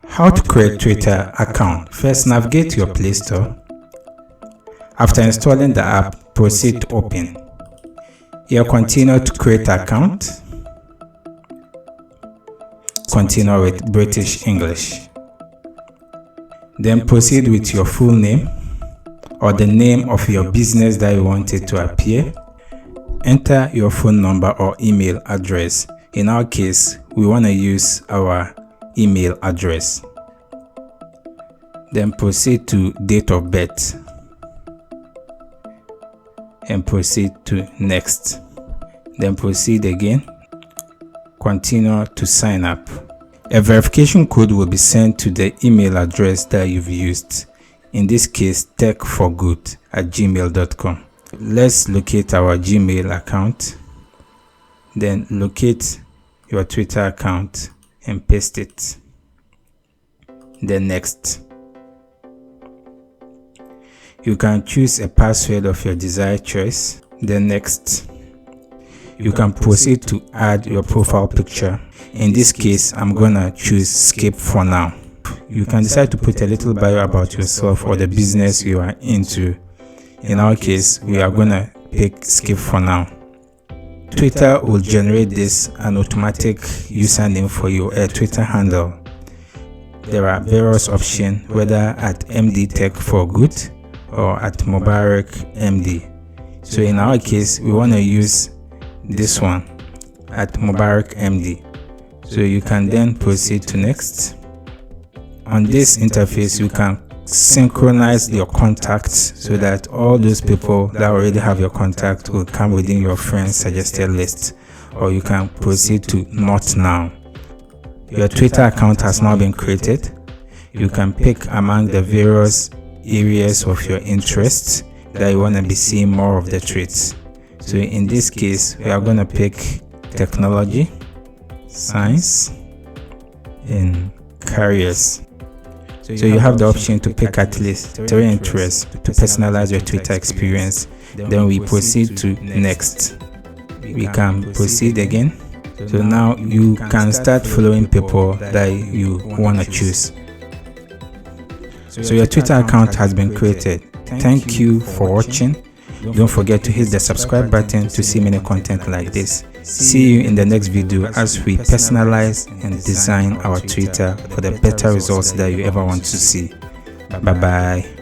How to create Twitter account. First, navigate to your Play Store. After installing the app, proceed to open. Here, continue to create account. Continue with British English. Then proceed with your full name or the name of your business that you want it to appear. Enter your phone number or email address. In our case, we want to use our email address. Then proceed to date of birth and proceed to next. Then proceed again. Continue to sign up. A verification code will be sent to the email address that you've used. In this case, techforgood@gmail.com. Let's locate our Gmail account. Then locate your Twitter account and paste it. Then next. You can choose a password of your desired choice. Then next. You can proceed to add your profile picture. In this case, I'm gonna choose skip for now. You can decide to put a little bio about yourself or the business you are into. In our case, we are gonna pick skip for now. Twitter will generate an automatic username for you, a Twitter handle. There are various options, whether at MD Tech for Good or at Mubarick MD. So in our case, we want to use this one at Mubarick MD. So you can then proceed to next. On this interface, you can synchronize your contacts so that all those people that already have your contact will come within your friends suggested list, or you can proceed to not now. Your Twitter account has now been created. You can pick among the various areas of your interests that you want to be seeing more of the tweets. So in this case, we are going to pick technology, science, and careers. So you have the option to pick at least 3 interests to personalize your Twitter experience. Then we proceed to next. We can proceed again. So now you can start following people that you want to choose. So your Twitter account has been created. Thank you for watching. Don't forget to hit the subscribe button to see many content like this. See you in the next video as we personalize and design our Twitter for the better results that you ever want to see. Bye bye.